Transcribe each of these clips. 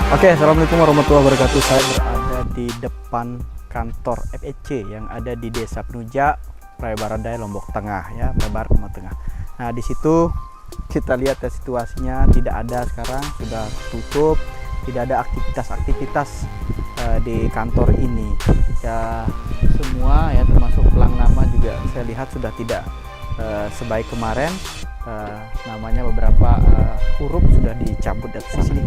Oke, assalamualaikum warahmatullahi wabarakatuh. Saya berada di depan kantor FEC yang ada di Desa Penuja, Raya Baradai, Lombok Tengah, ya, Raya Barat, Lombok Tengah. Nah, di situ kita lihat ya situasinya tidak ada sekarang, sudah tutup, tidak ada aktivitas-aktivitas di kantor ini. Ya, semua ya termasuk pelang nama juga saya lihat sudah tidak sebaik kemarin. Namanya beberapa huruf sudah dicabut dari sini.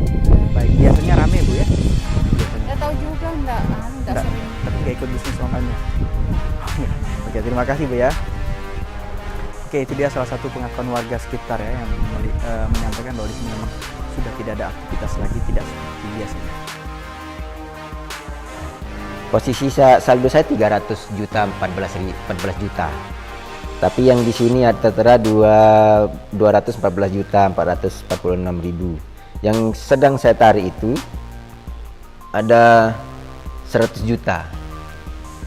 Baik, biasanya rame Bu ya? Biasanya. Nggak tahu juga, enggak sering. Tapi nggak ikut bisnis online-nya. Oke, terima kasih Bu ya. Oke, itu dia salah satu pengakuan warga sekitar ya yang menyampaikan bahwa di sini memang sudah tidak ada aktivitas lagi, tidak seperti biasanya. Posisi saldo saya 300 juta, 14 juta. Tapi yang di sini tertera 214 juta 446 ribu. Yang sedang saya tarik itu ada 100 juta.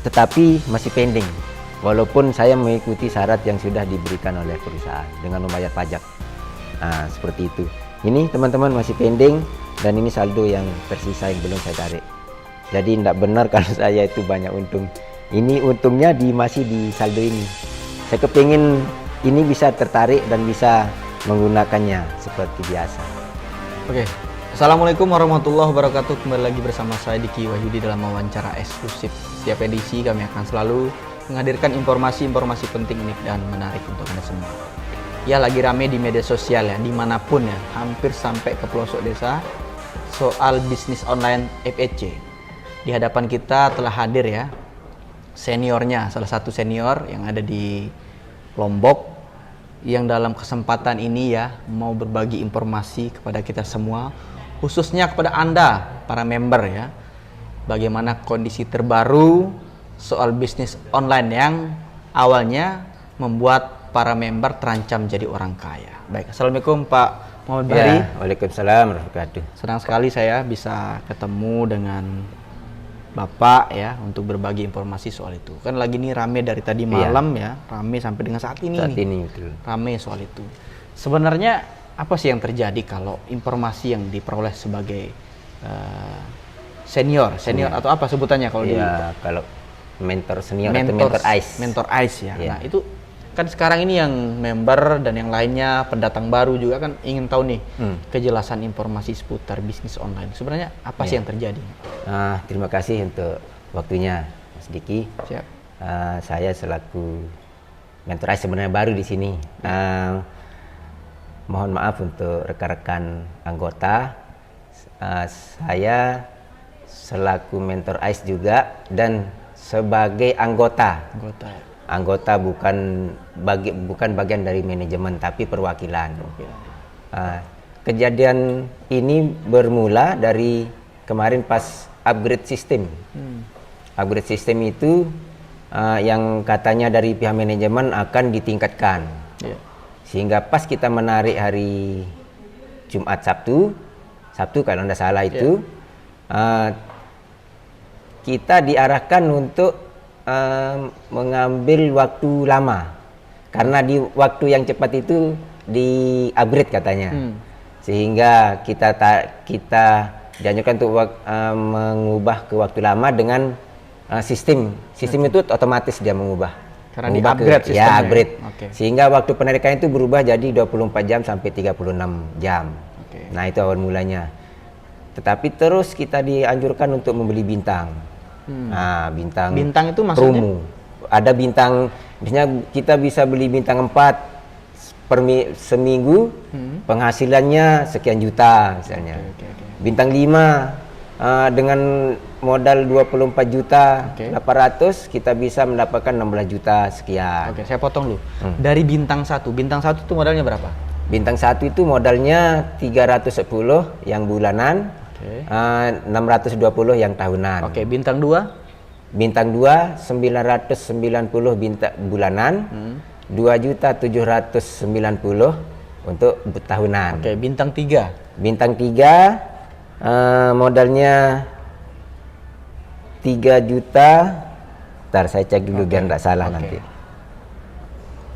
Tetapi masih pending. Walaupun saya mengikuti syarat yang sudah diberikan oleh perusahaan dengan membayar pajak. Nah, seperti itu. Ini teman-teman masih pending dan ini saldo yang tersisa yang belum saya tarik. Jadi tidak benar kalau saya itu banyak untung. Ini untungnya masih di saldo ini. Saya kepingin ini bisa tertarik dan bisa menggunakannya seperti biasa. Oke, assalamualaikum warahmatullahi wabarakatuh. Kembali lagi bersama saya Diki Wahyudi dalam wawancara eksklusif. Setiap edisi kami akan selalu menghadirkan informasi-informasi penting, unik dan menarik untuk Anda semua. Ya, lagi rame di media sosial ya, dimanapun ya, hampir sampai ke pelosok desa soal bisnis online FEC. Di hadapan kita telah hadir ya seniornya, salah satu senior yang ada di Lombok, yang dalam kesempatan ini ya mau berbagi informasi kepada kita semua, khususnya kepada Anda para member ya, bagaimana kondisi terbaru soal bisnis online yang awalnya membuat para member terancam jadi orang kaya. Baik, assalamualaikum Pak Muhammad Bari. Ya, waalaikumsalam warahmatullahi wabarakatuh. Senang sekali saya bisa ketemu dengan Bapak ya untuk berbagi informasi soal itu. Kan lagi nih rame dari tadi malam ya, rame sampai dengan saat ini. Betul. Rame soal itu. Sebenarnya apa sih yang terjadi kalau informasi yang diperoleh sebagai senior atau apa sebutannya kalau kalau mentor senior atau mentor ICE. Mentor ICE ya. Ya. Nah, itu kan sekarang ini yang member dan yang lainnya pendatang baru juga kan ingin tahu nih kejelasan informasi seputar bisnis online. Sebenarnya apa sih yang terjadi? Terima kasih untuk waktunya Mas Diki. Siap. Saya selaku mentor ICE sebenarnya baru di sini. Mohon maaf untuk rekan-rekan anggota. Saya selaku mentor ICE juga dan sebagai anggota bukan bagian dari manajemen tapi perwakilan. Kejadian ini bermula dari kemarin pas upgrade sistem. Upgrade sistem itu yang katanya dari pihak manajemen akan ditingkatkan. Sehingga pas kita menarik hari Jumat Sabtu kalau tidak salah itu, kita diarahkan untuk mengambil waktu lama karena di waktu yang cepat itu di upgrade katanya, sehingga kita dianjurkan untuk mengubah ke waktu lama dengan sistem itu otomatis dia mengubah karena di upgrade sistemnya. Upgrade. Okay. Sehingga waktu penarikan itu berubah jadi 24 jam sampai 36 jam. Okay. Nah, itu awal mulanya. Tetapi terus kita dianjurkan untuk membeli bintang. Nah, bintang itu maksudnya? promo. Ada bintang, misalnya kita bisa beli bintang 4 seminggu, penghasilannya sekian juta misalnya. Okay. Bintang 5 dengan modal 24 juta 800 kita bisa mendapatkan 16 juta sekian. Oke, saya potong dulu. Dari bintang 1 itu modalnya berapa? Bintang 1 itu modalnya 310 yang bulanan. 620 yang tahunan. Oke, bintang 2? Bintang 2 990 bintang bulanan. 2.790 untuk tahunan. Oke, bintang 3? Bintang 3 modalnya 3 juta. Ntar saya cek dulu biar enggak salah nanti.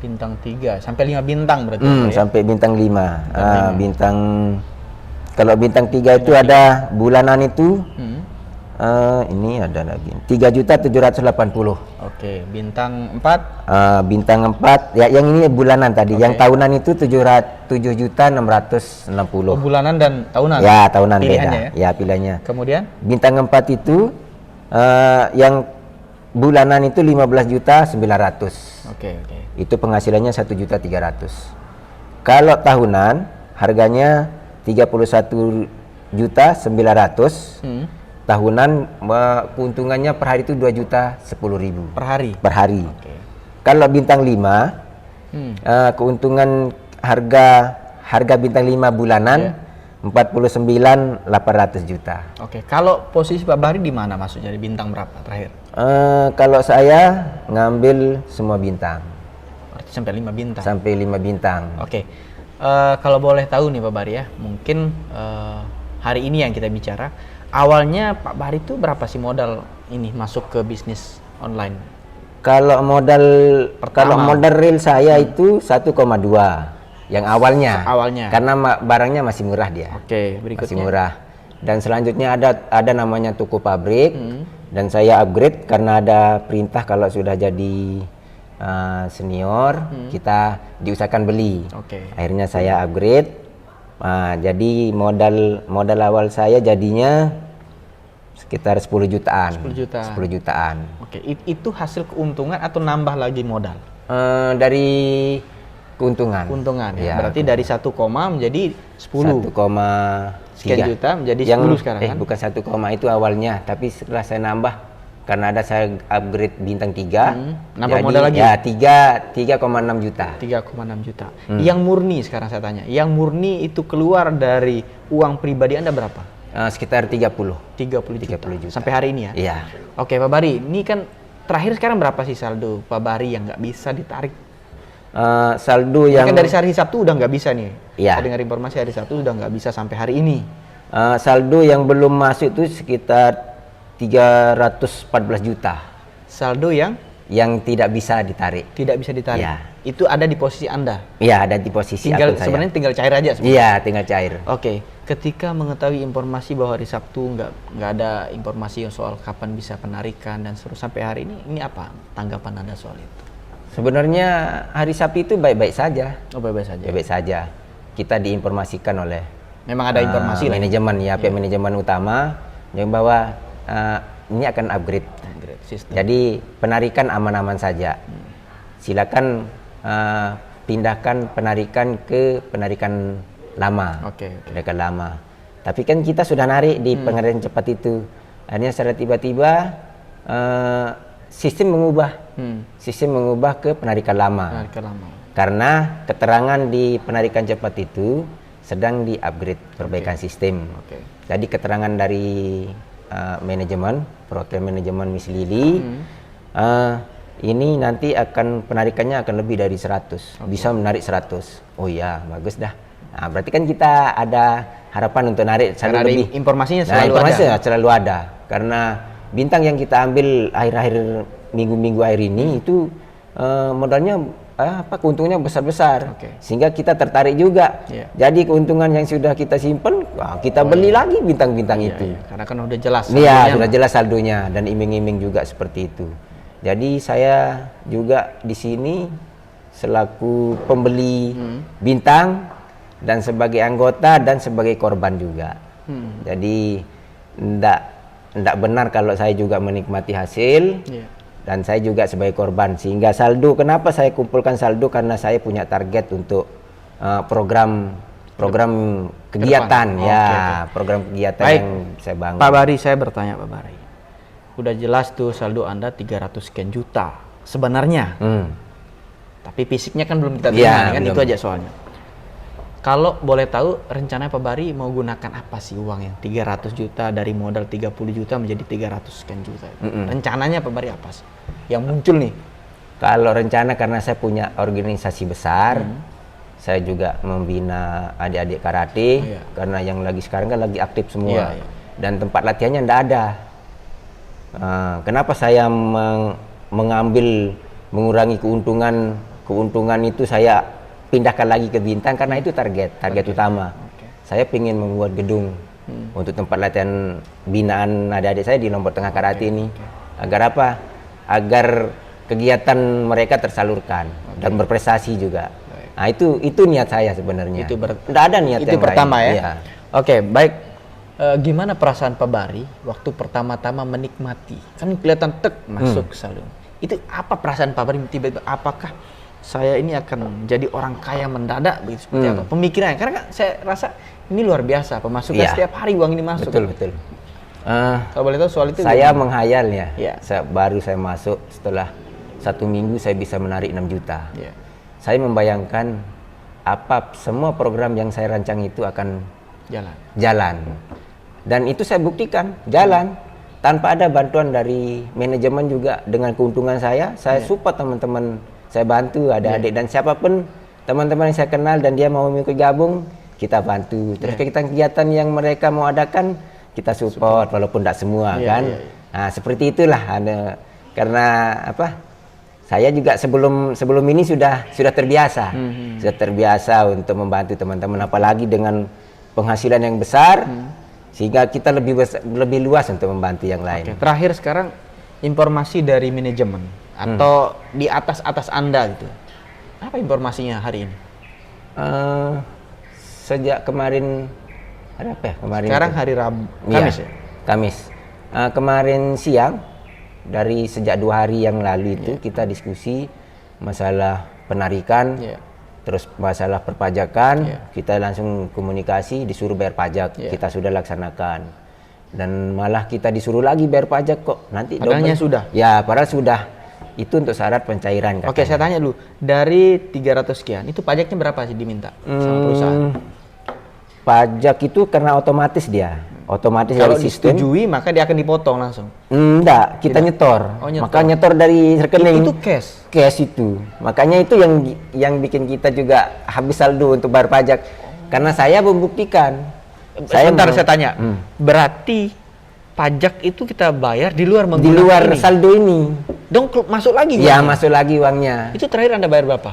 Bintang 3 sampai 5 bintang berarti. Sampai bintang 5. Bintang Kalau bintang 3 itu ada bulanan itu ini ada lagi 3.780. Oke, bintang 4. Bintang 4 ya, yang ini bulanan tadi. Yang tahunan itu 7.660. Bulanan dan tahunan. Ya, tahunan pilihannya beda. Ya, pilihannya. Kemudian Bintang 4 itu yang bulanan itu 15.900. oke. Itu penghasilannya 1.300.000. Kalau tahunan harganya 31.900.000. Tahunan keuntungannya per hari itu 2.010.000 per hari. per hari. Oke. Kalau bintang 5 keuntungan harga bintang 5 bulanan 49.800 juta. Oke, kalau posisi Pak Bahri di mana maksudnya, di bintang berapa terakhir? Kalau saya ngambil semua bintang Berarti sampai 5 bintang. sampai 5 bintang. Oke. Kalau boleh tahu nih Pak Bahri ya, mungkin hari ini yang kita bicara, awalnya Pak Bahri itu berapa sih modal ini masuk ke bisnis online? Kalau modal Pertama. real saya itu 1,2 yang awalnya. Karena barangnya masih murah dia. Oke, berikutnya. Masih murah. Dan selanjutnya ada namanya toko pabrik. Dan saya upgrade karena ada perintah kalau sudah jadi senior kita diusahakan beli. Oke. Akhirnya saya upgrade. Jadi modal awal saya jadinya sekitar 10 jutaan. 10 juta. 10 jutaan. Oke, itu hasil keuntungan atau nambah lagi modal? Dari keuntungan. Keuntungan ya. Iya, Berarti dari 1, menjadi 10. 1,3 sekian juta menjadi 10 sekarang kan? Bukan 1, itu awalnya, tapi setelah saya nambah karena ada saya upgrade bintang 3. Nambah modal lagi? Ya, 3,6 juta. 3,6 juta. Yang murni sekarang saya tanya, yang murni itu keluar dari uang pribadi Anda berapa? Sekitar 30 30 juta. Sampai hari ini ya? Iya. Oke Pak Bahri, ini kan terakhir sekarang berapa sih saldo Pak Bahri yang nggak bisa ditarik? Saldo Ini yang kan dari hari Sabtu udah nggak bisa nih. Iya. Saya dengar informasi hari Sabtu udah nggak bisa sampai hari ini. saldo yang belum masuk itu sekitar 314 juta. Saldo yang Tidak bisa ditarik. tidak bisa ditarik. Iya. Itu ada di posisi Anda. Iya, ada di posisi Tinggal akun saya. sebenarnya tinggal cair aja sebenarnya. Iya, tinggal cair. Oke, ketika mengetahui informasi bahwa hari Sabtu nggak ada informasi soal kapan bisa penarikan dan seterusnya sampai hari ini apa tanggapan Anda soal itu? Sebenarnya hari Sabtu itu baik-baik saja. Oh, baik-baik saja. Baik-baik saja. Kita diinformasikan oleh Memang ada informasi lah. manajemen ya, pihak manajemen utama yang bahwa ini akan upgrade. Sistem. Jadi penarikan aman-aman saja. Silakan pindahkan penarikan ke penarikan lama. Oke. Penarikan lama. Tapi kan kita sudah narik di pengadilan cepat itu. Akhirnya secara tiba-tiba sistem mengubah. Sistem mengubah ke penarikan lama. Penarikan lama. Karena keterangan di penarikan cepat itu sedang di-upgrade perbaikan sistem. Oke. Jadi keterangan dari manajemen, perwakilan manajemen Miss Lily, ini nanti penarikannya akan lebih dari 100. Bisa menarik 100. Oh iya, bagus dah. Nah, berarti kan kita ada harapan untuk narik Karena lebih. informasinya Nah, selalu informasinya ada. selalu ada. Karena bintang yang kita ambil akhir-akhir minggu-minggu akhir ini itu modalnya keuntungannya besar-besar. Oke. Sehingga kita tertarik juga. Iya. Jadi keuntungan yang sudah kita simpan, kita beli lagi bintang-bintang itu. Iya, karena kan udah jelas. Iya, saldonya. sudah jelas saldonya dan iming-iming juga seperti itu. Jadi saya juga di sini selaku pembeli bintang dan sebagai anggota dan sebagai korban juga. Jadi tidak benar kalau saya juga menikmati hasil. Iya. Dan saya juga sebagai korban, sehingga saldo, kenapa saya kumpulkan saldo, karena saya punya target untuk program kegiatan depan. ya. Oke. Program kegiatan Baik. yang saya bangun. Pak Bahri, saya bertanya Pak Bahri. Udah jelas tuh saldo Anda 300 sekian juta sebenarnya. Tapi fisiknya kan belum kita terima, Iya, kan belum. itu aja soalnya. Kalau boleh tahu rencananya Pak Bahri mau gunakan apa sih uang yang 300 juta dari modal 30 juta menjadi 300 sekian juta? Rencananya Pak Bahri apa sih yang muncul nih? Kalau rencana, karena saya punya organisasi besar, saya juga membina adik-adik karate, Iya. karena yang lagi sekarang kan lagi aktif semua. Iya, iya. Dan tempat latihannya tidak ada. Kenapa saya mengurangi keuntungan itu, saya pindahkan lagi ke bintang, karena itu target utama. saya ingin membuat gedung untuk tempat latihan binaan adik-adik saya di Lombok Tengah Karate ini. Agar apa? Agar kegiatan mereka tersalurkan dan berprestasi juga. Nah, itu niat saya sebenarnya. Tidak ada niat itu yang pertama lain. ya. Iya. Oke, baik. Gimana perasaan Pak Bari waktu pertama-tama menikmati? Kan kelihatan masuk ke salon. Itu apa perasaan Pak Bari tiba-tiba? Apakah saya ini akan jadi orang kaya mendadak begitu seperti apa? Pemikirannya, karena kan saya rasa ini luar biasa pemasukan setiap hari uang ini masuk. Betul. Kalau boleh tahu soal itu Saya gimana? menghayalnya. Iya. Baru saya masuk setelah 1 minggu saya bisa menarik 6 juta. Iya. Saya membayangkan semua program yang saya rancang itu akan jalan. Dan itu saya buktikan, jalan. Tanpa ada bantuan dari manajemen juga, dengan keuntungan saya support teman-teman, saya bantu adik-adik dan siapapun teman-teman yang saya kenal dan dia mau ikut gabung, kita bantu. Terus kegiatan yang mereka mau adakan, kita support walaupun tidak semua kan. Nah, seperti itulah karena saya juga sebelum ini sudah terbiasa. Sudah terbiasa untuk membantu teman-teman, apalagi dengan penghasilan yang besar sehingga kita lebih luas untuk membantu yang lain. Terakhir sekarang informasi dari manajemen atau di atas Anda gitu. Apa informasinya hari ini? Sejak kemarin hari apa ya? Sekarang hari Rabu, Kamis ya? Kamis. Kemarin siang, dari sejak 2 hari yang lalu itu kita diskusi masalah penarikan, terus masalah perpajakan, kita langsung komunikasi, disuruh bayar pajak, kita sudah laksanakan. Dan malah kita disuruh lagi bayar pajak kok. Nanti padahalnya sudah? Ya, padahal sudah. Itu untuk syarat pencairan. Oke, saya tanya dulu. Dari 300 sekian, itu pajaknya berapa sih diminta sama perusahaan? Pajak itu karena otomatis dia. Otomatis kalau dari sistem. disetujui maka dia akan dipotong langsung. Enggak, kita nyetor. Maka nyetor dari rekening. Itu cash. Cash itu. Makanya itu yang bikin kita juga habis saldo untuk bayar pajak. Karena saya membuktikan. Saya tanya. Berarti pajak itu kita bayar di luar di luar saldo ini. Dong masuk lagi uangnya? Ya, masuk lagi uangnya. Itu terakhir Anda bayar berapa?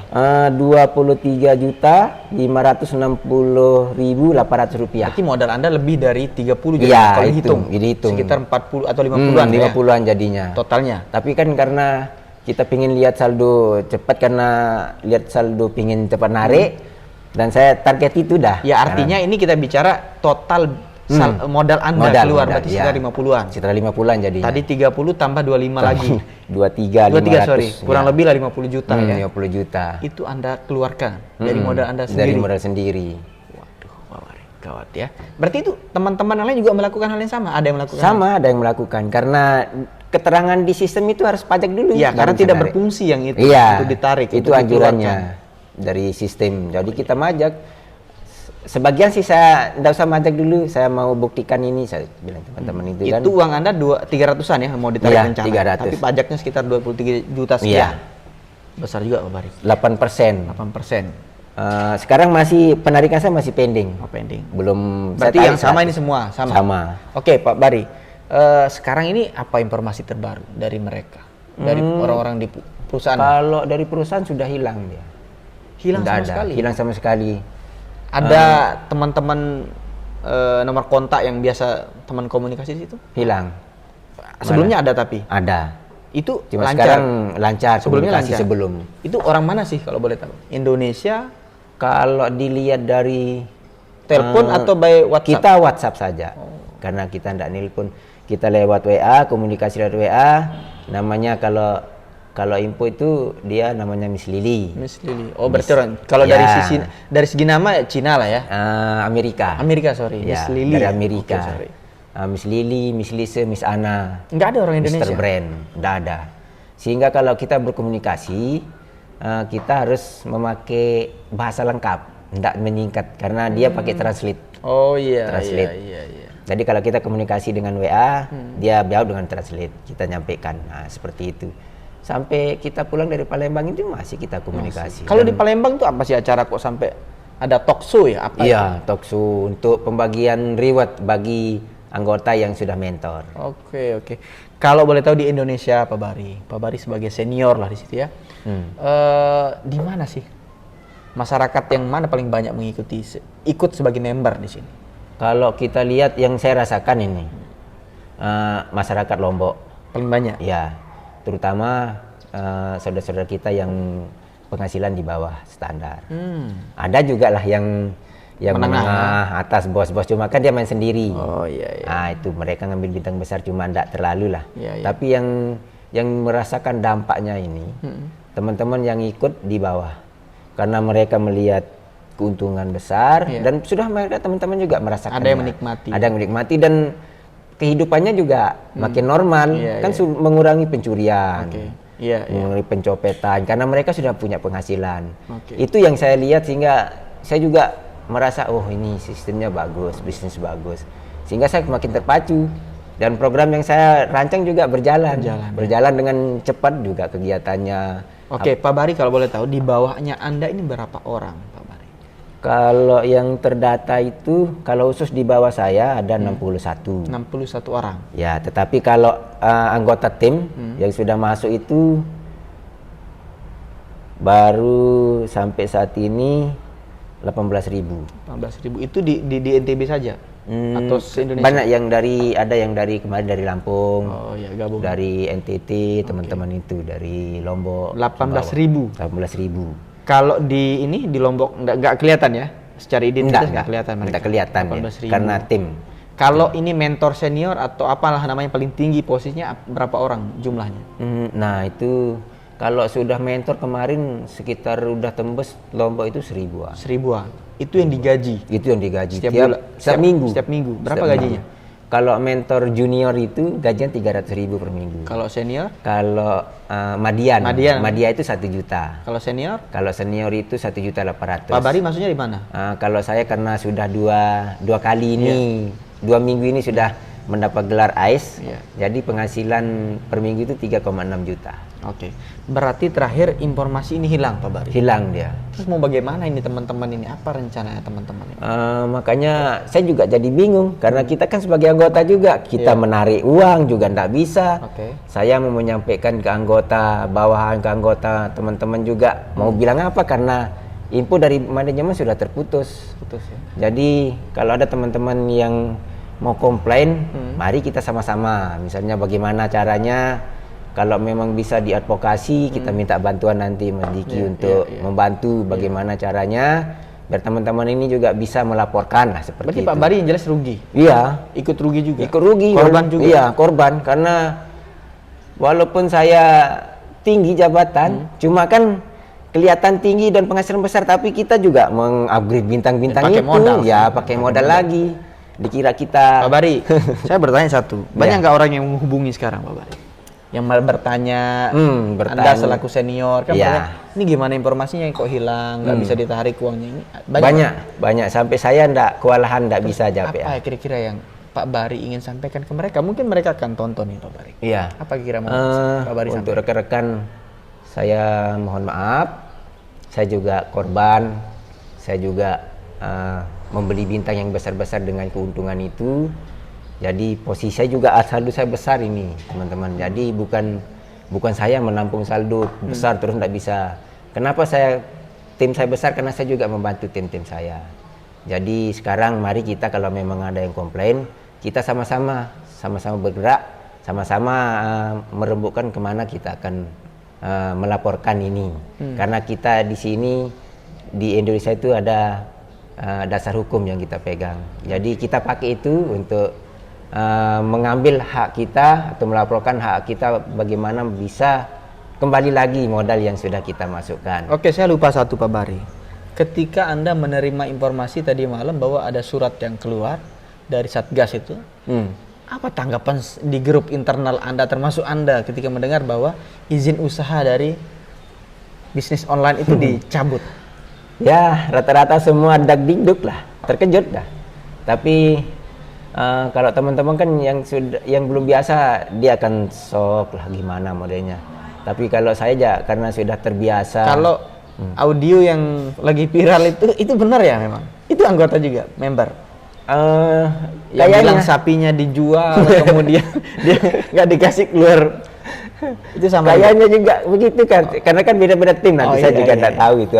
23.560.800 rupiah. Berarti modal Anda lebih dari 30 jadi ya, kalau dihitung. Sekitar 40 atau 50-an 50-an jadinya. Totalnya. Tapi kan karena kita pingin lihat saldo cepat, karena lihat saldo pingin cepat narik, dan saya target itu dah. Ya artinya ini kita bicara total modal Anda keluar berarti sekitar 50-an. Sekitar 50-an jadinya. Tadi 30 tambah 25 lagi. 23 sorry. Kurang lebih lah 50 juta ya. 50 juta. Itu Anda keluarkan dari modal Anda sendiri. Dari modal sendiri. Waduh, gawat ya. Berarti itu teman-teman yang lain juga melakukan hal yang sama? Ada yang melakukan? Sama, ada yang melakukan. Karena keterangan di sistem itu harus pajak dulu. Iya, karena tidak berfungsi yang itu untuk ditarik. Itu anjurannya dari sistem. Jadi kita majak. Sebagian sih saya tidak usah majak dulu, saya mau buktikan ini, saya bilang teman-teman itu kan. Itu uang Anda 300-an ya mau ditarik rencana. 300. Tapi pajaknya sekitar 23 juta sekian. Besar juga Pak Bari. 8%. Sekarang masih penarikan saya masih pending. Pending. Belum. Berarti yang sama ini semua sama. Oke, Pak Bari. Sekarang ini apa informasi terbaru dari mereka? Dari orang-orang di perusahaan? Kalau dari perusahaan sudah hilang dia. Hilang sama sekali. Ada teman-teman nomor kontak yang biasa teman komunikasi di situ? Hilang. Sebelumnya ada tapi? Ada. Itu cuma lancar? Sekarang lancar. Sebelumnya lancar? Sebelum. Itu orang mana sih kalau boleh tahu? Indonesia? Kalau dilihat dari telepon atau by WhatsApp? Kita WhatsApp saja. Karena kita tidak nelpon. Kita lewat WA, komunikasi lewat WA. Namanya kalau info itu dia namanya Miss Lily. Miss Lily. Oh, berarti kalau dari segi nama Cina lah ya? Amerika, sorry. Ya, Miss Lily. Dari Amerika. Okay, Miss Lily, Miss Lisa, Miss Anna. Enggak ada orang Indonesia? Mr. Brand, enggak ada. Sehingga kalau kita berkomunikasi, kita harus memakai bahasa lengkap, enggak menyingkat karena dia pakai translate. Oh iya. Translate. Iya. Jadi kalau kita komunikasi dengan WA, dia jawab dengan translate, kita nyampaikan. Nah, seperti itu. Sampai kita pulang dari Palembang itu masih kita komunikasi. Kalau di Palembang tuh apa sih acara kok sampai ada talk show ya? Iya, talk show untuk pembagian reward bagi anggota yang sudah mentor. Oke. Kalau boleh tahu di Indonesia Pak Bari sebagai senior lah di situ ya. Di mana sih masyarakat yang mana paling banyak mengikuti ikut sebagai member di sini? Kalau kita lihat yang saya rasakan ini masyarakat Lombok Paling banyak. ya, terutama saudara-saudara kita yang penghasilan di bawah standar. Ada juga lah yang menengah atas bos-bos, cuma kan dia main sendiri. Oh iya. Nah itu mereka ngambil bintang besar cuma enggak terlalu lah. Iya. Tapi yang merasakan dampaknya ini teman-teman yang ikut di bawah, karena mereka melihat keuntungan besar dan sudah mereka teman-teman juga merasakan. Ada yang menikmati. Ada yang menikmati dan kehidupannya juga makin normal, kan mengurangi pencurian. Mengurangi pencopetan karena mereka sudah punya penghasilan. Itu yang saya lihat sehingga saya juga merasa oh ini sistemnya bagus, bisnis bagus. Sehingga saya makin terpacu dan program yang saya rancang juga berjalan dengan cepat juga kegiatannya. Oke, Pak Bari kalau boleh tahu di bawahnya Anda ini berapa orang, Pak Bari? Kalau yang terdata itu kalau khusus di bawah saya ada 61. 61 orang. Ya, tetapi kalau anggota tim yang sudah masuk itu baru sampai saat ini 18.000. 18.000 itu di NTB saja atau se-Indonesia? Banyak ada yang dari kemarin dari Lampung. Oh ya, gabung. Dari NTT teman-teman itu dari Lombok. 18.000. 18.000. Kalau di Lombok nggak kelihatan ya? Secara identitas nggak kelihatan mereka. Nggak kelihatan ya, 18.000. karena tim. Kalau ini mentor senior atau apalah namanya paling tinggi posisinya berapa orang jumlahnya? Nah itu kalau sudah mentor kemarin sekitar udah tembus Lombok itu 1000-an. 1000-an. Itu yang digaji. Itu yang digaji setiap minggu. Setiap minggu. Berapa Setiap gajinya? Minggu. Kalau mentor junior itu gajian 300.000 per minggu. Kalau senior? Kalau Madian itu 1 juta. Kalau senior? Kalau senior itu 1.800.000. Pak Bari maksudnya di mana? Kalau saya karena sudah dua kali ini, 2 minggu ini sudah mendapat gelar AIS, jadi penghasilan per minggu itu 3,6 juta. Oke. Berarti terakhir informasi ini hilang, Pak Bari? Hilang dia. Terus mau bagaimana ini teman-teman ini? Apa rencananya teman-teman ini? Makanya saya juga jadi bingung karena kita kan sebagai anggota juga kita menarik uang juga nggak bisa. Saya mau menyampaikan ke anggota bawahan, ke anggota teman-teman juga mau bilang apa karena info dari manajemen sudah terputus. Jadi kalau ada teman-teman yang mau komplain, mari kita sama-sama. Misalnya bagaimana caranya. Kalau memang bisa diadvokasi, kita minta bantuan nanti Mas Diki untuk membantu bagaimana caranya biar teman-teman ini juga bisa melaporkan lah seperti Berarti itu. Pak Bari yang jelas rugi? Iya. Ikut rugi juga? Ikut rugi. Korban juga? Iya, korban. Karena walaupun saya tinggi jabatan, cuma kan kelihatan tinggi dan penghasilan besar, tapi kita juga meng-upgrade bintang-bintang itu. Modal. Ya, pakai modal lagi. Dikira kita... Pak Bari, saya bertanya satu. Banyak nggak orang yang menghubungi sekarang, Pak Bari? Yang malah bertanya, Anda selaku senior kan ini gimana informasinya kok hilang, nggak bisa ditarik uangnya ini? Banyak sampai saya kewalahan nggak bisa jawab. Apa ya kira-kira yang Pak Bari ingin sampaikan ke mereka? Mungkin mereka akan tonton nih Pak Bari. Iya. Apa kira mau Pak Bari untuk rekan-rekan saya mohon maaf, saya juga korban, saya juga membeli bintang yang besar-besar dengan keuntungan itu. Jadi posisi saya juga saldo saya besar ini teman-teman. Jadi bukan saya menampung saldo besar terus tidak bisa. Kenapa tim saya besar? Karena saya juga membantu tim-tim saya. Jadi sekarang mari kita kalau memang ada yang komplain, kita sama-sama bergerak, sama-sama merembukkan kemana kita akan melaporkan ini. Karena kita di sini di Indonesia itu ada dasar hukum yang kita pegang. Jadi kita pakai itu untuk mengambil hak kita atau melaporkan hak kita bagaimana bisa kembali lagi modal yang sudah kita masukkan. Oke, saya lupa satu Pak Bari. Ketika Anda menerima informasi tadi malam bahwa ada surat yang keluar dari Satgas itu, apa tanggapan di grup internal Anda termasuk Anda ketika mendengar bahwa izin usaha dari bisnis online itu dicabut? Ya, rata-rata semua dag-digduk lah, terkejut dah. Tapi kalau teman-teman kan yang belum biasa dia akan shock lah gimana modelnya. Tapi kalau saya aja karena sudah terbiasa. Kalau audio yang lagi viral itu benar ya memang? Itu anggota juga, member? Yang bilang sapinya dijual kemudian dia nggak dikasih keluar Itu sama. Kayaknya juga begitu kan, karena kan beda-beda tim nanti saya iya, juga iya, tidak iya. tahu itu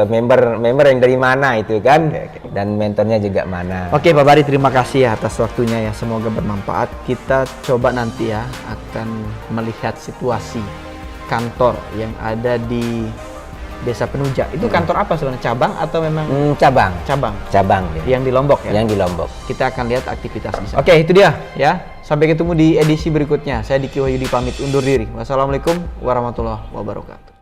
member yang dari mana itu kan, Oke. dan mentornya juga mana. Oke Pak Bari, terima kasih ya atas waktunya ya, semoga bermanfaat. Kita coba nanti ya akan melihat situasi kantor yang ada di Desa Penuja. Itu kantor apa sebenarnya? Cabang atau memang Cabang cabang dia. yang di Lombok ya? Yang di Lombok. Kita akan lihat aktivitas di sana. Oke, itu dia ya. Sampai ketemu di edisi berikutnya. Saya Diki Wahyudi pamit undur diri. Wassalamualaikum warahmatullahi wabarakatuh.